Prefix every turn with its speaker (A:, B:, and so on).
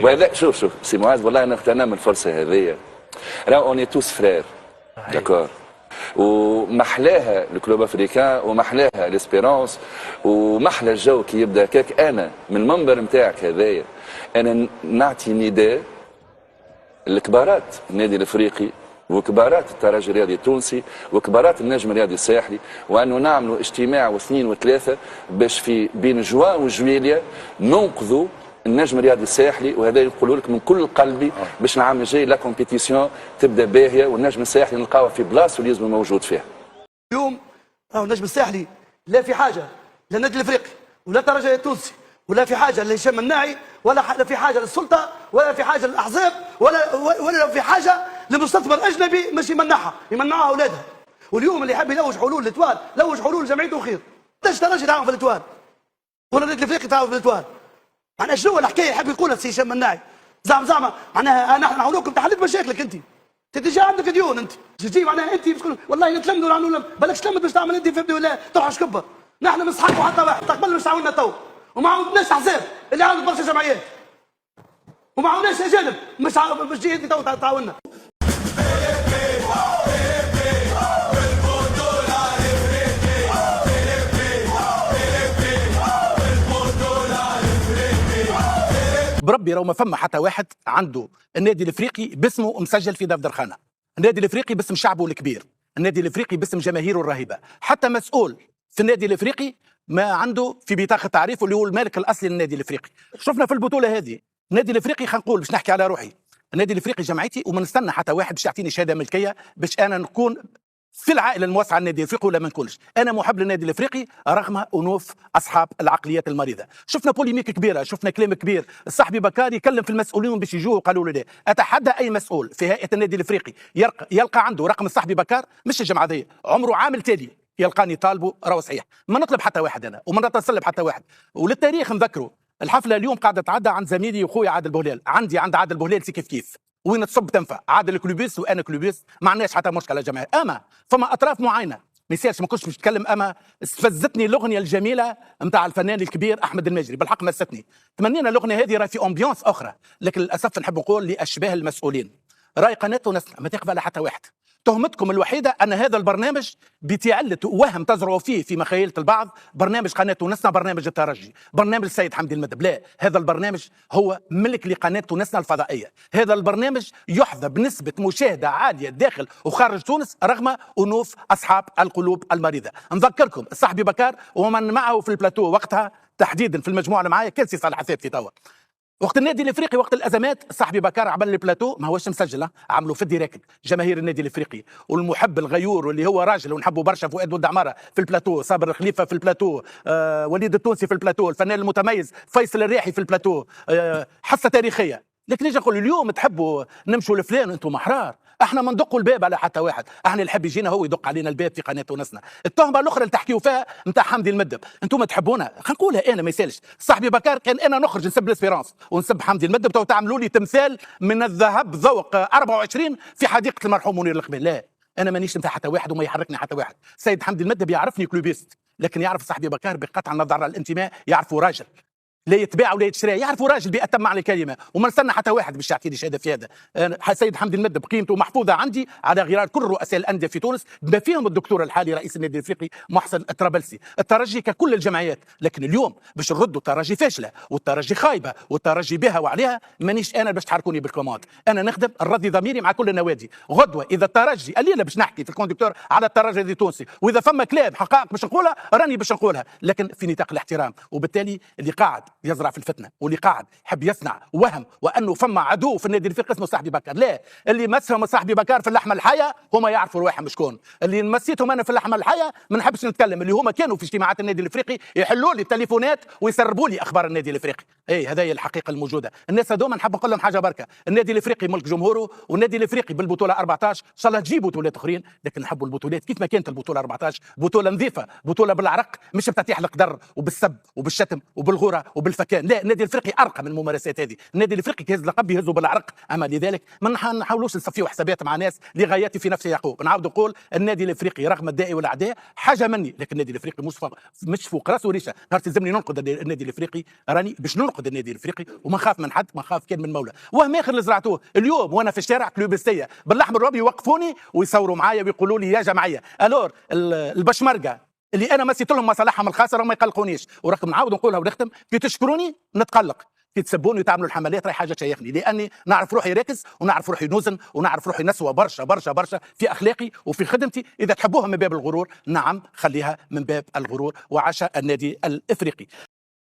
A: وهذا شوف سي معاذ، والله انا اغتنم الفرصه هذه. راه اوني توس فرير داكور، ومحلاها الكلوب افريكان ومحلاها ليسبيرونس ومحلى الجو كي يبدا كاك. انا من المنبر نتاعك هذايا انا نعطي نداء الكبارات النادي الافريقي وكبارات الترجي الرياضي التونسي وكبارات النجم الرياضي الساحلي، وانه نعملوا اجتماع واثنين وثلاثه باش في بين جوان وجويليا ننقذوا النجم الرياضي الساحلي. وهذا نقول لك من كل قلبي باش العام الجاي لا كومبيتيسيون تبدا باهيه والنجم الساحلي نلقاوه في بلاصه اللي لازم موجود فيها.
B: اليوم النجم الساحلي لا في حاجه للنادي الافريقي ولا الترجي التونسي ولا في حاجه لهشام مناعي ولا في حاجه للسلطه ولا في حاجه للاحزاب ولا في حاجه لمستثمر اجنبي مش يمنعها اولادها. واليوم اللي يحب يلوج حلول للتوال لوج حلول جمعيته خير. ليش الترجي تعاون في الاتوال ولا النادي الافريقي تعاون في الاتوال؟ معناها شنو الحكايه يحب يقولها السي هشام مناعي؟ زعما معناها نحن نعاونوكم تحليت مشاكلك. انت جا عندك ديون، انت تجي معناها انت والله نتلمدوا ونعملوا بالك تلمد باش تعمل انت فهمتني ولا تروح شكبه. نحن نصحكوا حتى واحد قبل مش تعاوننا تو وما عاونتناش احزاب اللي عاونت برشا جمعيات وما عاوناش اجانب مش جاي انت تو تعاوننا.
C: بربي راهو ما فما حتى واحد عنده النادي الافريقي باسمه مسجل في دفتر خانه، النادي الافريقي باسم شعبه الكبير، النادي الافريقي باسم جماهيره الرهيبه، حتى مسؤول في النادي الافريقي ما عنده في بطاقه تعريفه اللي هو المالك الاصلي للنادي الافريقي. شفنا في البطوله هذه النادي الافريقي، خلينا نقول باش نحكي على روحي، النادي الافريقي جمعيتي وما نستنى حتى واحد باش يعطيني شهاده ملكيه باش انا نكون في العائله الموسعه للنادي الافريقي ولا ما نكونش. انا محب للنادي الافريقي رغم انوف اصحاب العقليات المريضه. شفنا بوليميك كبيره، شفنا كلام كبير، صاحبي بكار يكلم في المسؤولين باش يجوا وقالوا له لا. اتحدى اي مسؤول في هيئه النادي الافريقي يلقى عنده رقم صاحبي بكار مش الجمعه هذه عمره عامل تالي يلقاني طالبه راهو صحيح. ما نطلب حتى واحد انا وما نتصلب حتى واحد. وللتاريخ نذكروا الحفله اليوم قاعده تعدى عند زميلي وخويا عادل بوهلال، عند عادل بوهلال كيف كيف وين تصب تنفع. عادل كلوبيس وانا كلوبيس ما عندناش حتى مشكله يا جماعه. اما فما اطراف معينه ما يصيرش ما كنتش باش نتكلم. اما استفزتني الاغنيه الجميله نتاع الفنان الكبير احمد المجري، بالحق مستني. تمنينا الاغنيه هذه راهي في امبيونس اخرى، لكن للاسف نحب نقول لاشباه المسؤولين راي قناه ونسمع ما تقبل حتى واحد. تهمتكم الوحيده ان هذا البرنامج بتعلة وهم تزرعوا فيه في مخيله البعض برنامج قناه ونسنا، برنامج الترجي، برنامج السيد حمدي المدب. لا، هذا البرنامج هو ملك لقناه ونسنا الفضائيه. هذا البرنامج يحظى بنسبه مشاهده عاليه داخل وخارج تونس رغم انوف اصحاب القلوب المريضه. نذكركم صاحبي بكار ومن معه في البلاتو وقتها تحديدا في المجموعه اللي معايا كان سي صالح حساب في توا وقت النادي الافريقي وقت الازمات. صاحبي بكار عمل البلاتو ما هوش مسجل، عملوا في الديريكت جماهير النادي الافريقي والمحب الغيور واللي هو راجل ونحبه برشا فؤاد ولد عماره في البلاتو، صابر الخليفه في البلاتو، وليد التونسي في البلاتو، الفنان المتميز فيصل الرياحي في البلاتو، حصه تاريخيه. لكن نجي نقول اليوم تحبوا نمشوا لفلان وانتم احرار، احنا ما ندقوا الباب على حتى واحد، احنا اللي حب يجينا هو يدق علينا الباب في قناه ونسنا. التهمه الاخرى اللي تحكيوا فيها نتاع حمدي المدب، انتم تحبونا خلينا نقولها انا ما يسالش. صاحبي بكار كان انا نخرج نسب ليسبيرونس ونسب حمدي المدب تو تعملوا لي تمثال من الذهب ذوق 24 في حديقه المرحوم منير القبيل. لا، انا مانيش نتاع حتى واحد وما يحركني حتى واحد. سيد حمدي المدب يعرفني كلوبيست، لكن يعرف صاحبي بكار بقطع النظر على الانتماء، يعرفوا راجل لا يتباع ولا يتشرى، يعرفوا راجل بأتم معنى الكلمه. وما نستنى حتى واحد باش يعطيني شهاده في هذا. سيد حمدي المدب قيمته محفوظه عندي على غرار كل رؤساء الانديه في تونس بما فيهم الدكتور الحالي رئيس النادي الافريقي محسن الطرابلسي. الترجي ككل الجمعيات، لكن اليوم باش نردوا الترجي فاشله والترجي خايبه والترجي بها وعليها، مانيش انا باش تحركوني بالكوماند. انا نخدم نرضي ضميري مع كل النوادي. غدوه اذا الترجي الليله باش نحكي في الكوندكتور على الترجي التونسي، واذا فما كلام حقائق باش نقولها راني باش نقولها، لكن في نطاق الاحترام. وبالتالي اللي قاعد يزرع في الفتنه واللي قاعد يحب يصنع وهم وانه فما عدو في النادي الافريقي اسمه صاحبي بكار، لا، اللي مسهم صاحبي بكار في اللحمه الحيه هما يعرفوا رواحهم شكون. اللي مسيتهم انا في اللحمه الحيه ما نحبش نتكلم، اللي هما كانوا في اجتماعات النادي الافريقي يحلوا لي التليفونات ويسربوا لي اخبار النادي الافريقي. اي هذا هي الحقيقه الموجوده. الناس هذوما نحب نقول لهم حاجه بركه، النادي الافريقي ملك جمهوره، والنادي الافريقي بالبطوله 14 ان شاء الله تجيب بطولات اخرين، لكن نحبوا البطولات كيف ما كانت البطوله 14 بطوله نظيفه، بطوله بالعرق مش بتتيح القدر وبالسب وبالشتم وبالغوره بالفكان. لا، النادي الافريقي ارقى من الممارسات هذه. النادي الافريقي كيهز لقب يهزوا بالعرق. اما لذلك ما نحاولوش نصفيو حسابات مع ناس لغايات في نفس يعقوب. نعاود نقول النادي الافريقي رغم الداء والاعداء حاجه مني، لكن النادي الافريقي مش فوق راس وريشه. نهار تلزمني ننقد النادي الافريقي راني باش ننقد النادي الافريقي، وما نخاف من حد، ما نخاف كان من مولى. وهم اخر اللي زرعتوه اليوم وانا في الشارع كلوبستيه بالاحمر والابيض يوقفوني ويصوروا معايا ويقولوا لي يا جماعيه الور البشمركه اللي انا مسيت لهم مصالحهم الخاصه راهم ما يقلقونيش. وراكم نعاود نقولها ونختم، كي تشكروني نتقلق، كي تسبوني وتعملوا الحملات راهي حاجه تشيخني، لاني نعرف روحي راكز ونعرف روحي نوزن ونعرف روحي نسوى برشا برشا برشا في اخلاقي وفي خدمتي. اذا تحبوها من باب الغرور نعم خليها من باب الغرور، وعاش النادي الافريقي.